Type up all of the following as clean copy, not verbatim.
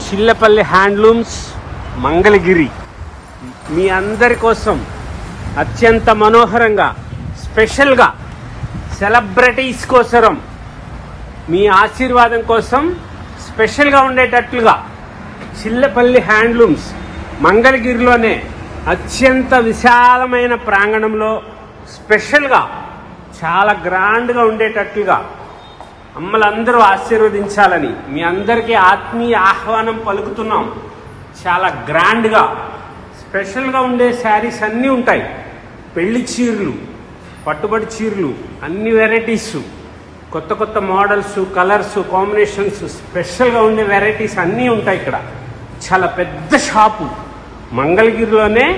Chillapalli handlooms Mangalagiri మీ అందరి కోసం అత్యంత మనోహరంగా స్పెషల్గా సెలబ్రిటీస్ కోసరం మీ ఆశీర్వాదం కోసం స్పెషల్గా ఉండేటట్లుగా చిల్లపల్లి హ్యాండ్లూమ్స్ మంగళగిరిలోనే అత్యంత విశాలమైన ప్రాంగణంలో స్పెషల్గా చాలా గ్రాండ్గా ఉండేటట్లుగా అమ్మలందరూ ఆశీర్వదించాలని మీ అందరికీ ఆత్మీయ ఆహ్వానం పలుకుతున్నాం. చాలా గ్రాండ్గా స్పెషల్గా ఉండే శారీస్ అన్నీ ఉంటాయి. పెళ్లి చీరలు, పట్టుబడి చీరలు, అన్ని వెరైటీస్, కొత్త కొత్త మోడల్స్, కలర్స్, కాంబినేషన్స్, స్పెషల్గా ఉండే వెరైటీస్ అన్నీ ఉంటాయి. ఇక్కడ చాలా పెద్ద షాపు మంగళగిరిలోనే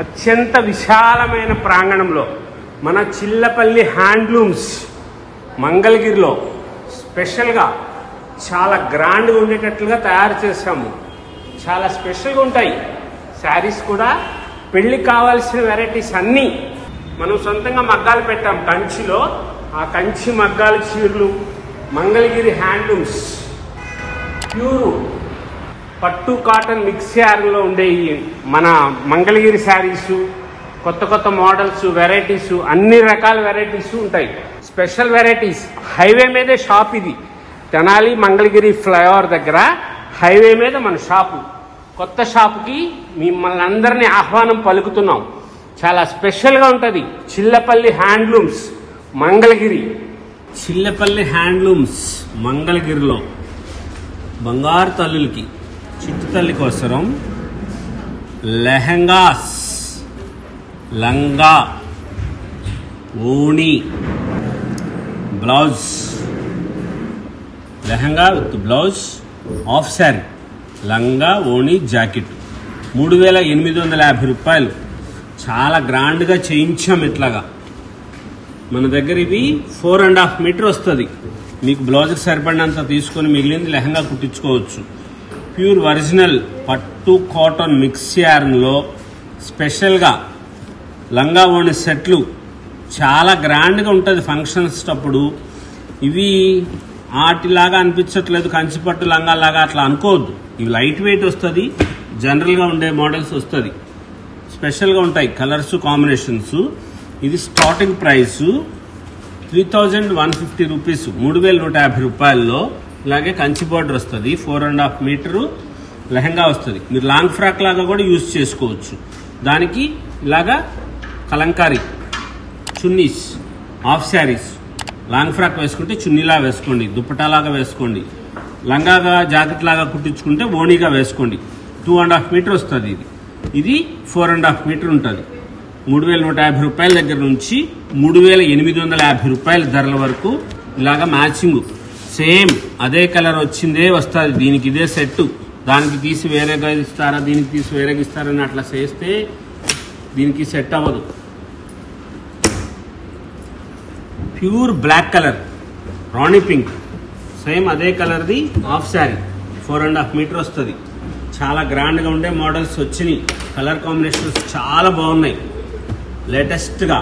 అత్యంత విశాలమైన ప్రాంగణంలో మన చిల్లపల్లి హ్యాండ్లూమ్స్ మంగళగిరిలో స్పెషల్గా చాలా గ్రాండ్గా ఉండేటట్లుగా తయారు చేసాము. చాలా స్పెషల్గా ఉంటాయి శారీస్ కూడా. పెళ్ళికి కావాల్సిన వెరైటీస్ అన్నీ మనం సొంతంగా మగ్గాలు పెట్టాం కంచిలో. ఆ కంచి మగ్గాల చీరలు మంగళగిరి హ్యాండ్లూమ్స్ ప్యూర్ పట్టు కాటన్ మిక్స్ యార్న్లో ఉండే మన మంగళగిరి శారీసు, కొత్త కొత్త మోడల్స్, వెరైటీసు, అన్ని రకాల వెరైటీసు ఉంటాయి. స్పెషల్ వెరైటీస్ హైవే మీదే షాప్. ఇది తెనాలి మంగళగిరి ఫ్లైఓవర్ దగ్గర హైవే మీద మన షాపు. కొత్త షాపుకి మిమ్మల్ని అందరినీ ఆహ్వానం పలుకుతున్నాం. చాలా స్పెషల్గా ఉంటుంది చిల్లపల్లి హ్యాండ్లూమ్స్ మంగళగిరి. చిల్లపల్లి హ్యాండ్లూమ్స్ మంగళగిరిలో బంగారు తల్లులకి, చిట్టు తల్లి కోసరం లెహంగాస్, లంగా, ఓణి, blouse, lehenga with blouse, half sari, లంగా, ఓణి, జాకెట్ 3850 రూపాయలు. చాలా గ్రాండ్గా చేయించాం. ఇట్లాగా మన దగ్గర ఇవి 4.5 మీటర్ వస్తుంది. మీకు బ్లౌజ్కి సరిపడినంత తీసుకొని మిగిలింది లెహంగా కుట్టించుకోవచ్చు. ప్యూర్ ఒరిజినల్ పట్టు కాటన్ మిక్స్ యార్న్లో స్పెషల్గా లంగా ఓణి సెట్లు చాలా గ్రాండ్గా ఉంటుంది ఫంక్షన్స్ అప్పుడు. ఇవి ఆటిలాగా అనిపించట్లేదు, కంచిపట్టు లంగాలాగా అట్లా అనుకోవద్దు. ఇవి లైట్ వెయిట్ వస్తుంది, జనరల్గా ఉండే మోడల్స్ వస్తుంది. స్పెషల్గా ఉంటాయి కలర్స్, కాంబినేషన్స్. ఇది స్టార్టింగ్ ప్రైస్ 3150 రూపీస్, 3150 రూపాయల్లో. ఇలాగే కంచి బార్డర్ వస్తుంది, 4.5 మీటరు లెహంగా వస్తుంది. మీరు లాంగ్ ఫ్రాక్ లాగా కూడా యూజ్ చేసుకోవచ్చు. దానికి ఇలాగా Kalamkari chunnis, of saris, long frock వేసుకుంటే చున్నీలా వేసుకోండి, దుప్పటాలాగా వేసుకోండి, లంగాగా జాకెట్ లాగా కుట్టించుకుంటే ఓణీగా వేసుకోండి. 2.5 మీటర్ వస్తుంది. ఇది 4.5 మీటర్ ఉంటుంది. 3150 రూపాయల దగ్గర నుంచి 3850 రూపాయల ధరల వరకు ఇలాగా మ్యాచింగ్ సేమ్ అదే కలర్ వచ్చిందే వస్తుంది. దీనికి ఇదే సెట్, దానికి తీసి వేరేగా ఇస్తారా, దీనికి తీసి వేరేగా ఇస్తారని అట్లా చేస్తే దీనికి సెట్ అవ్వదు. ప్యూర్ బ్లాక్ కలర్, రాణి పింక్, సేమ్ అదే కలర్ది హాఫ్ శారీ, 4.5 మీటర్ వస్తుంది. చాలా గ్రాండ్గా ఉండే మోడల్స్ వచ్చినాయి. కలర్ కాంబినేషన్స్ చాలా బాగున్నాయి. లేటెస్ట్గా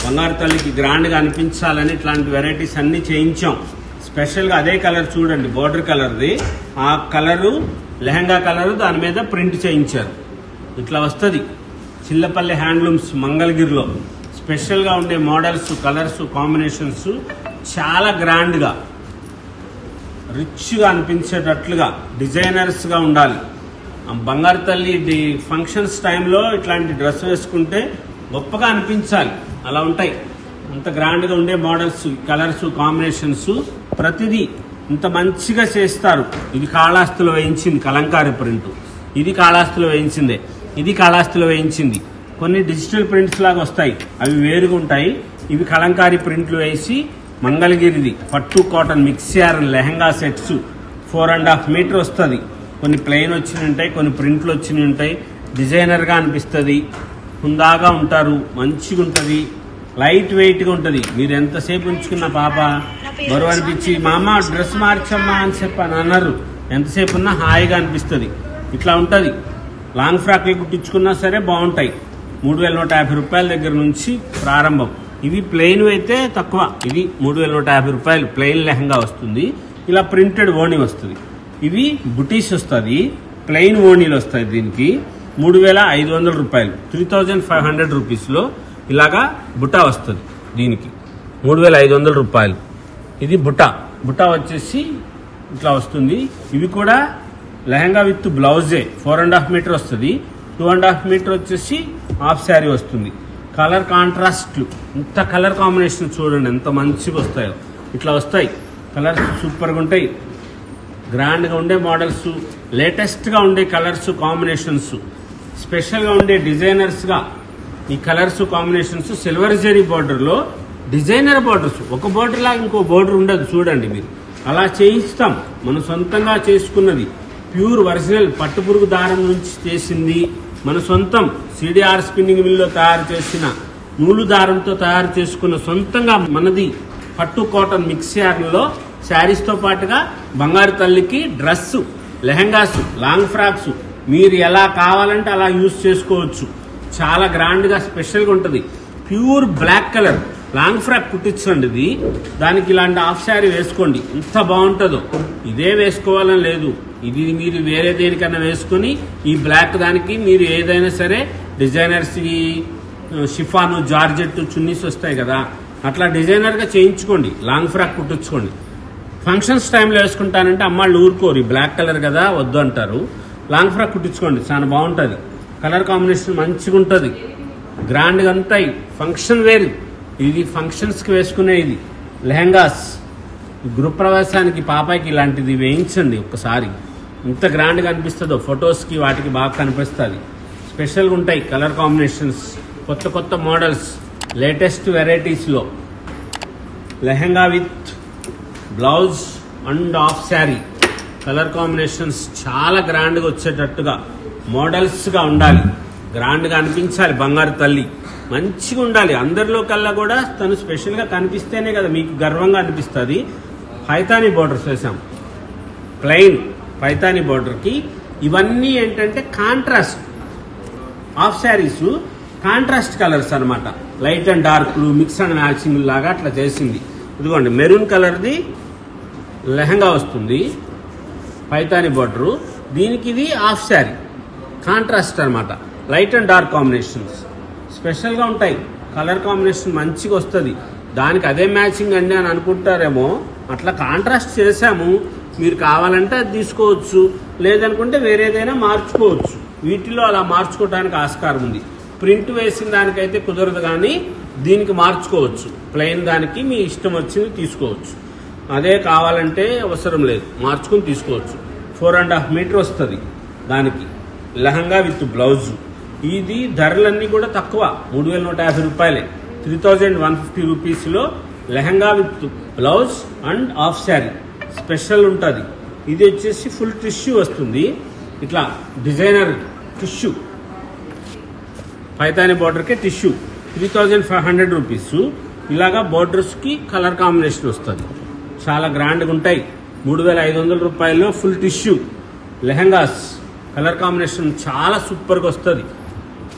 బంగారు తల్లికి గ్రాండ్గా అనిపించాలని ఇట్లాంటి వెరైటీస్ అన్నీ చేయించాం. స్పెషల్గా అదే కలర్ చూడండి, బోర్డర్ కలర్ది. ఆ కలరు లెహంగా కలరు దాని మీద ప్రింట్ చేయించారు. ఇట్లా వస్తుంది చిల్లపల్లి హ్యాండ్లూమ్స్ మంగళగిరిలో. స్పెషల్గా ఉండే మోడల్స్, కలర్స్, కాంబినేషన్స్ చాలా గ్రాండ్గా, రిచ్గా అనిపించేటట్లుగా, డిజైనర్స్గా ఉండాలి. బంగారు తల్లి ఫంక్షన్స్ టైంలో ఇట్లాంటి డ్రెస్ వేసుకుంటే గొప్పగా అనిపించాలి. అలా ఉంటాయి. అంత గ్రాండ్గా ఉండే మోడల్స్, కలర్స్, కాంబినేషన్స్ ప్రతిదీ ఇంత మంచిగా చేస్తారు. ఇది కాళహస్తిలో వేయించింది కలంకారీ ప్రింట్. ఇది కాళహస్తిలో వేయించిందే. ఇది కాళహస్తిలో వేయించింది. కొన్ని డిజిటల్ ప్రింట్స్ లాగా వస్తాయి, అవి వేరుగా ఉంటాయి. ఇవి కలంకారీ ప్రింట్లు వేసి మంగళగిరిది పట్టు cotton mix yarn lehenga sets 4.5 metre వస్తుంది. కొన్ని ప్లెయిన్ వచ్చినవి ఉంటాయి, కొన్ని ప్రింట్లు వచ్చినవి ఉంటాయి. డిజైనర్గా అనిపిస్తుంది, హుందాగా ఉంటారు, మంచిగా ఉంటుంది, లైట్ వెయిట్గా ఉంటుంది. మీరు ఎంతసేపు ఉంచుకున్న పాప బరువు అనిపించి మా అమ్మ డ్రెస్ మార్చమ్మా అని చెప్పని అన్నారు, ఎంతసేపు ఉన్నా హాయిగా అనిపిస్తుంది. ఇట్లా ఉంటుంది. లాంగ్ ఫ్రాక్లు కుట్టించుకున్నా సరే బాగుంటాయి. 3150 రూపాయల దగ్గర నుంచి ప్రారంభం. ఇవి ప్లెయిన్ అయితే తక్కువ. ఇది 3150 రూపాయలు ప్లెయిన్ లెహంగా వస్తుంది. ఇలా ప్రింటెడ్ ఓణి వస్తుంది. ఇవి బుటీస్ వస్తుంది, ప్లెయిన్ ఓణీలు వస్తాయి. దీనికి 3,500 రూపాయలు, 3,500 రూపీస్లో ఇలాగా బుటా వస్తుంది. దీనికి 3,500 రూపాయలు. ఇది బుటా వచ్చేసి ఇట్లా వస్తుంది. ఇవి కూడా లెహంగా విత్ బ్లౌజే 4.5 మీటర్ వస్తుంది. 2.5 మీటర్ వచ్చేసి హాఫ్ శారీ వస్తుంది. కలర్ కాంట్రాస్ట్లు, ఇంత కలర్ కాంబినేషన్ చూడండి ఎంత మంచిగా వస్తాయో. ఇట్లా వస్తాయి కలర్స్, సూపర్గా ఉంటాయి. గ్రాండ్గా ఉండే మోడల్స్, లేటెస్ట్గా ఉండే కలర్స్ కాంబినేషన్స్, స్పెషల్గా ఉండే డిజైనర్స్గా ఈ కలర్స్ కాంబినేషన్స్. సిల్వర్ జరీ బార్డర్లో డిజైనర్ బార్డర్స్, ఒక బార్డర్ లాగా ఇంకో బార్డర్ ఉండదు చూడండి మీరు. అలా చేయిస్తాం, మనం సొంతంగా చేసుకున్నది. ప్యూర్ ఒరిజినల్ పట్టుపురుగు దారం నుంచి చేసింది, మన సొంతం సిడిఆర్ స్పిన్నింగ్ మిల్లో తయారు చేసిన నూలు దారంతో తయారు చేసుకున్న సొంతంగా మనది పట్టు కాటన్ మిక్స్ యార్న్లో శారీస్తో పాటుగా బంగారు తల్లికి డ్రెస్, లెహంగాస్, లాంగ్ ఫ్రాక్స్ మీరు ఎలా కావాలంటే అలా యూజ్ చేసుకోవచ్చు. చాలా గ్రాండ్గా స్పెషల్గా ఉంటుంది. Pure black colour long frock కుట్టించండి. ఇది దానికి ఇలాంటి హాఫ్ శారీ వేసుకోండి, ఎంత బాగుంటుందో. ఇదే వేసుకోవాలని లేదు, ఇది మీరు వేరే దేనికన్నా వేసుకుని ఈ బ్లాక్ దానికి మీరు ఏదైనా సరే డిజైనర్స్ షిఫాను, జార్జెట్ చున్నీస్ వస్తాయి కదా, అట్లా డిజైనర్గా చేయించుకోండి. Long frock కుట్టించుకోండి. ఫంక్షన్స్ టైంలో వేసుకుంటానంటే అమ్మాళ్ళు ఊరుకోరు, బ్లాక్ కలర్ కదా వద్దు అంటారు. లాంగ్ ఫ్రాక్ కుట్టించుకోండి, చాలా బాగుంటుంది. కలర్ కాంబినేషన్ మంచిగా ఉంటుంది, గ్రాండ్గా ఉంటాయి. ఫంక్షన్ వేరు ఇది, ఫంక్షన్స్కి వేసుకునే ఇది లెహంగాస్. గృహప్రవేశానికి పాపాయికి ఇలాంటిది వేయించండి ఒక్కసారి, ఇంత గ్రాండ్గా అనిపిస్తుందో. ఫొటోస్కి వాటికి బాగా కనిపిస్తుంది. స్పెషల్గా ఉంటాయి కలర్ కాంబినేషన్స్, కొత్త కొత్త మోడల్స్, లేటెస్ట్ వెరైటీస్లో. Lehenga with blouse and half sari colour combinations చాలా గ్రాండ్గా వచ్చేటట్టుగా మోడల్స్గా ఉండాలి, గ్రాండ్గా అనిపించాలి. బంగారు తల్లి మంచిగా ఉండాలి. అందరిలో కల్లా కూడా తను స్పెషల్గా కనిపిస్తేనే కదా మీకు గర్వంగా అనిపిస్తుంది. పైతానీ బోర్డర్స్ వేసాం, ప్లెయిన్ పైతానీ బోర్డర్కి. ఇవన్నీ ఏంటంటే contrast half saris, contrast colours అనమాట. లైట్ అండ్ డార్క్లు మిక్స్ అండ్ మ్యాచింగ్ లాగా అట్లా చేసింది. ఇదిగోండి మెరూన్ కలర్ది లెహంగా వస్తుంది, పైతానీ బోర్డరు. దీనికి ఇది హాఫ్ శారీ, కాంట్రాస్ట్ అనమాట. లైట్ అండ్ డార్క్ కాంబినేషన్స్ స్పెషల్గా ఉంటాయి. కలర్ కాంబినేషన్ మంచిగా వస్తుంది. దానికి అదే మ్యాచింగ్ అండి అని అనుకుంటారేమో, అట్లా కాంట్రాస్ట్ చేసాము. మీరు కావాలంటే అది తీసుకోవచ్చు, లేదనుకుంటే వేరేదైనా మార్చుకోవచ్చు. వీటిలో అలా మార్చుకోవడానికి ఆస్కారం ఉంది. ప్రింట్ వేసిన దానికైతే కుదరదు, కానీ దీనికి మార్చుకోవచ్చు. ప్లెయిన్ దానికి మీ ఇష్టం వచ్చింది తీసుకోవచ్చు. అదే కావాలంటే అవసరం లేదు, మార్చుకుని తీసుకోవచ్చు. 4.5 మీటర్ వస్తుంది దానికి లెహంగా విత్ బ్లౌజు. ఇది ధరలన్నీ కూడా తక్కువ, 3,150 రూపాయలే. 3,150 రూపీస్లో lehenga with blouse and half sari special ఉంటుంది. ఇది వచ్చేసి ఫుల్ టిష్యూ వస్తుంది, ఇట్లా డిజైనర్ టిష్యూ. పైతానీ బార్డర్కే టిష్యూ 3,500 రూపీస్. ఇలాగా బార్డర్స్కి కలర్ కాంబినేషన్ వస్తుంది, చాలా గ్రాండ్గా ఉంటాయి. 3,500 రూపాయల్లో full tissue lehengas. Colour combination చాలా సూపర్గా వస్తుంది.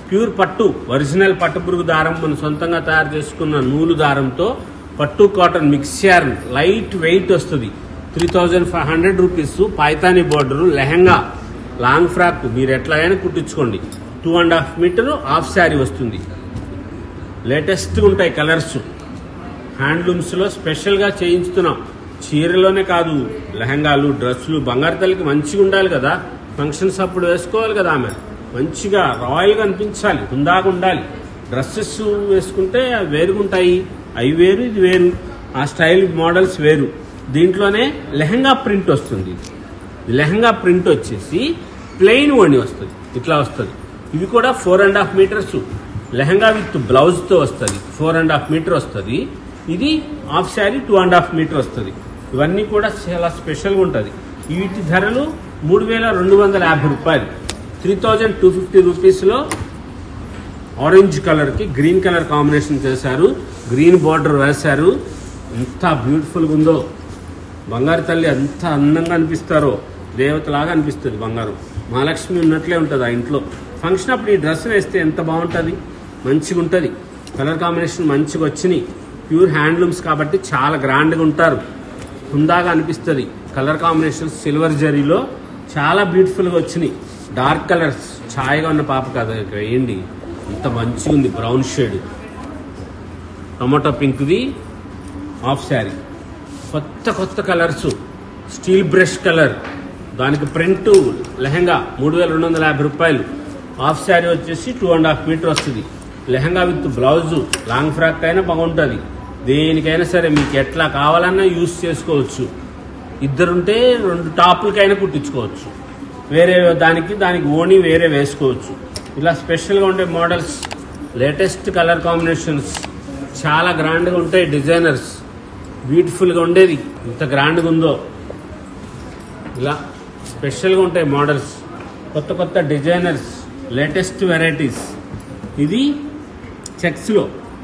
ప్యూర్ పట్టు, ఒరిజినల్ పట్టుపురుగు దారం మనం సొంతంగా తయారు చేసుకున్న నూలు దారంతో పట్టు cotton mix yarn, light weight వస్తుంది. 3,500 rupees. Paithani border lehenga, long frock మీరు ఎట్లయినా కుట్టించుకోండి. 2.5 మీటర్ హాఫ్ శారీ వస్తుంది. లేటెస్ట్గా ఉంటాయి కలర్స్. హ్యాండ్లూమ్స్లో స్పెషల్గా చేయించుతున్నాం. చీరలోనే కాదు, లెహంగాలు, డ్రెస్సులు. బంగారు తల్లికి మంచిగా ఉండాలి కదా, ఫంక్షన్స్ అప్పుడు వేసుకోవాలి కదా, ఆమె మంచిగా రాయల్గా అనిపించాలి, హుందాగా ఉండాలి. డ్రెస్సెస్ వేసుకుంటే వేరుగుంటాయి, అవి వేరు ఇది వేరు, ఆ స్టైల్ మోడల్స్ వేరు. దీంట్లోనే లెహంగా ప్రింట్ వస్తుంది. లెహంగా ప్రింట్ వచ్చేసి ప్లెయిన్ ఓణి వస్తుంది, ఇట్లా వస్తుంది. ఇవి కూడా 4.5 మీటర్స్ లెహంగా విత్ బ్లౌజ్తో వస్తుంది. 4.5 మీటర్ వస్తుంది. ఇది హాఫ్ శారీ 2.5 మీటర్ వస్తుంది. ఇవన్నీ కూడా చాలా స్పెషల్గా ఉంటుంది. వీటి ధరలు 3,250 రూపాయలు. 3,250 రూపీస్లో ఆరెంజ్ కలర్కి గ్రీన్ కలర్ కాంబినేషన్ చేశారు, గ్రీన్ బార్డర్ వేశారు. ఎంత బ్యూటిఫుల్గా ఉందో. బంగారు తల్లి ఎంత అందంగా అనిపిస్తారో, దేవతలాగా అనిపిస్తుంది. బంగారం మహాలక్ష్మి ఉన్నట్లే ఉంటుంది ఆ ఇంట్లో. ఫంక్షన్ అప్పుడు ఈ డ్రెస్ వేస్తే ఎంత బాగుంటుంది, మంచిగా ఉంటుంది. కలర్ కాంబినేషన్ మంచిగా వచ్చినాయి. ప్యూర్ హ్యాండ్లూమ్స్ కాబట్టి చాలా గ్రాండ్గా ఉంటారు. హుందాగా అనిపిస్తుంది. కలర్ కాంబినేషన్స్ సిల్వర్ జరీలో చాలా బ్యూటిఫుల్గా వచ్చినాయి. డార్క్ కలర్స్ ఛాయగా ఉన్న పాప కదా వేయండి, ఇంత మంచిగా ఉంది. బ్రౌన్ షేడ్, టొమాటో పింక్ది హాఫ్ శారీ, కొత్త కలర్స్, స్టీల్ బ్రష్ కలర్, దానికి ప్రింట్ లెహంగా 3250 రూపాయలు. హాఫ్ శారీ వచ్చేసి 2.5 మీటర్ వస్తుంది. Lehenga with blouse, long frock అయినా బాగుంటుంది. దేనికైనా సరే మీకు ఎట్లా కావాలన్నా యూస్ చేసుకోవచ్చు. ఇద్దరుంటే 2 టాపులకైనా కుట్టించుకోవచ్చు. వేరే దానికి ఓణి వేరే వేసుకోవచ్చు. ఇలా స్పెషల్గా ఉండే మోడల్స్, లేటెస్ట్ కలర్ కాంబినేషన్స్ చాలా గ్రాండ్గా ఉంటాయి. డిజైనర్స్ బ్యూటిఫుల్గా ఉండేది ఇంత గ్రాండ్గా ఉందో. ఇలా స్పెషల్గా ఉంటాయి మోడల్స్, కొత్త డిజైనర్స్, లేటెస్ట్ వెరైటీస్. ఇది చెక్స్లో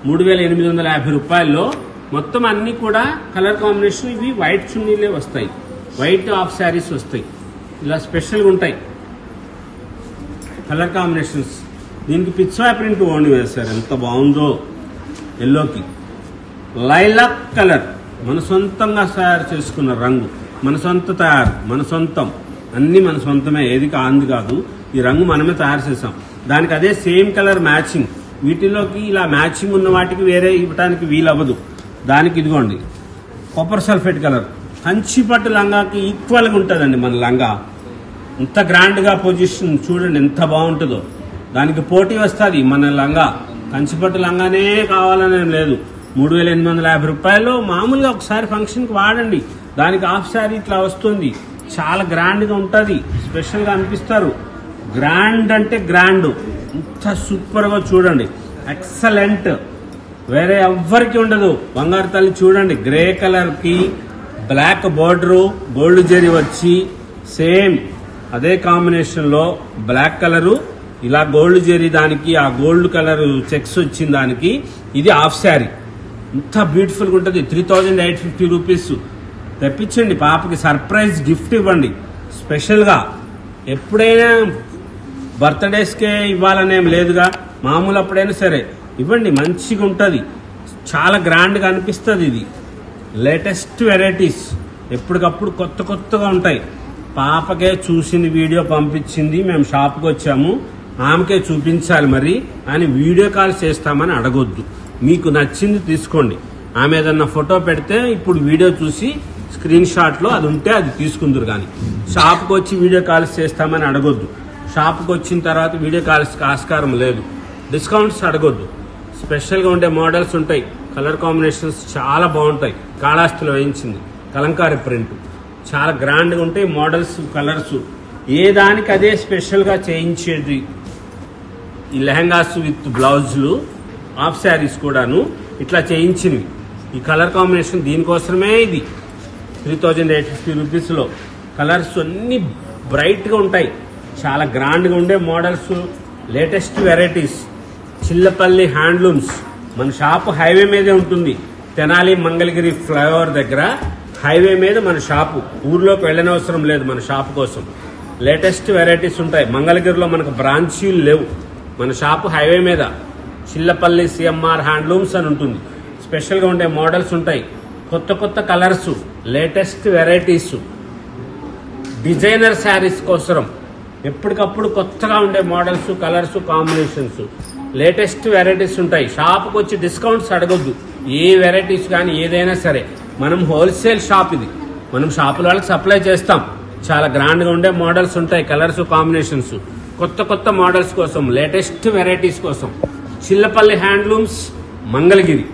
3850 రూపాయల్లో మొత్తం అన్నీ కూడా కలర్ కాంబినేషన్. ఇవి వైట్ చున్నీలే వస్తాయి, వైట్ హాఫ్ శారీస్ వస్తాయి. ఇలా స్పెషల్గా ఉంటాయి కలర్ కాంబినేషన్స్. దీనికి పిచ్వాయ్ ప్రింట్ ఓన్లీ వేస్తారు, ఎంత బాగుందో. ఎల్లోకి లైలాక్ కలర్, మన సొంతంగా తయారు చేసుకున్న రంగు, మన సొంతం, అన్నీ మన సొంతమే, ఏది కాంది కాదు. ఈ రంగు మనమే తయారు చేసాం. దానికి అదే సేమ్ కలర్ మ్యాచింగ్. వీటిలోకి ఇలా మ్యాచింగ్ ఉన్న వాటికి వేరే ఇవ్వడానికి వీలవ్వదు. దానికి ఇదిగోండి కాపర్ సల్ఫేట్ కలర్, కంచిపట్టు లంగాకి ఈక్వల్గా ఉంటుందండి మన లంగా. ఇంత గ్రాండ్గా పొజిషన్ చూడండి ఎంత బాగుంటుందో. దానికి పోటీ వస్తుంది మన లంగా. కంచిపట్టు లంగానే కావాలనే లేదు. 3850 రూపాయలు మామూలుగా ఒకసారి ఫంక్షన్కి వాడండి. దానికి హాఫ్ శారీ ఇట్లా వస్తుంది, చాలా గ్రాండ్గా ఉంటుంది, స్పెషల్గా అనిపిస్తారు. గ్రాండ్ అంటే గ్రాండ్, ఇంత సూపర్గా చూడండి, ఎక్సలెంట్, వేరే ఎవ్వరికి ఉండదు. బంగారు తల్లి చూడండి, గ్రే కలర్కి బ్లాక్ బోర్డరు, గోల్డ్ జరీ వచ్చి సేమ్ అదే కాంబినేషన్లో బ్లాక్ కలరు, ఇలా గోల్డ్ జరీ, దానికి ఆ గోల్డ్ కలర్ చెక్స్ వచ్చిన దానికి ఇది హాఫ్ శారీ. ఇంత బ్యూటిఫుల్గా ఉంటుంది. 3850 రూపీస్. తెప్పించండి, పాపకి సర్ప్రైజ్ గిఫ్ట్ ఇవ్వండి స్పెషల్గా. ఎప్పుడైనా బర్త్డేస్కే ఇవ్వాలనేం లేదుగా, మామూలు అప్పుడైనా సరే ఇవ్వండి, మంచిగా ఉంటుంది, చాలా గ్రాండ్గా అనిపిస్తుంది. ఇది లేటెస్ట్ వెరైటీస్, ఎప్పటికప్పుడు కొత్తగా ఉంటాయి. పాపకే చూసింది, వీడియో పంపించింది, మేము షాప్కి వచ్చాము, ఆమెకే చూపించాలి మరి అని వీడియో కాల్ చేస్తామని అడగొద్దు. మీకు నచ్చింది తీసుకోండి. ఆమె ఏదన్నా ఫోటో పెడితే ఇప్పుడు వీడియో చూసి స్క్రీన్ షాట్లో అది ఉంటే అది తీసుకుందరు. కానీ షాప్కి వచ్చి వీడియో కాల్స్ చేస్తామని అడగొద్దు. షాప్కి వచ్చిన తర్వాత వీడియో కాల్స్కి ఆస్కారం లేదు. డిస్కౌంట్స్ అడగొద్దు. స్పెషల్గా ఉండే మోడల్స్ ఉంటాయి, కలర్ కాంబినేషన్స్ చాలా బాగుంటాయి. కాళాస్తిలో వేయించింది కలంకారీ ప్రింట్, చాలా గ్రాండ్గా ఉంటాయి మోడల్స్, కలర్స్. ఏ దానికి అదే స్పెషల్గా చేయించేది. ఈ లెహంగాస్ విత్ బ్లౌజులు, హాఫ్ శారీస్ కూడాను ఇట్లా చేయించినవి. ఈ కలర్ కాంబినేషన్ దీనికోసమే. ఇది 3850 రూపీస్లో కలర్స్ అన్నీ బ్రైట్గా ఉంటాయి, చాలా గ్రాండ్గా ఉండే models, latest varieties. Chillapalli handlooms, మన షాపు హైవే మీదే ఉంటుంది. తెనాలి మంగళగిరి ఫ్లైఓవర్ దగ్గర హైవే మీద మన షాపు. ఊర్లోకి వెళ్ళనవసరం లేదు మన షాపు కోసం. లేటెస్ట్ వెరైటీస్ ఉంటాయి. మంగళగిరిలో మనకు బ్రాంచీలు లేవు. మన షాపు హైవే మీద చిల్లపల్లి సిఎంఆర్ హ్యాండ్లూమ్స్ అని ఉంటుంది. స్పెషల్గా ఉండే మోడల్స్ ఉంటాయి, కొత్త colours, latest varieties. Designer saris కోసం ఎప్పటికప్పుడు కొత్తగా ఉండే models, colours, combinations, latest varieties ఉంటాయి. షాప్కి వచ్చి డిస్కౌంట్స్ అడగొద్దు. ఏ వెరైటీస్ కానీ ఏదైనా సరే, మనం హోల్సేల్ షాప్ ఇది. మనం షాపుల వాళ్ళకి సప్లై చేస్తాం. చాలా గ్రాండ్గా ఉండే మోడల్స్ ఉంటాయి, కలర్స్, కాంబినేషన్స్. కొత్త మోడల్స్ కోసం, లేటెస్ట్ వెరైటీస్ కోసం చిల్లపల్లి హ్యాండ్లూమ్స్, మంగళగిరి.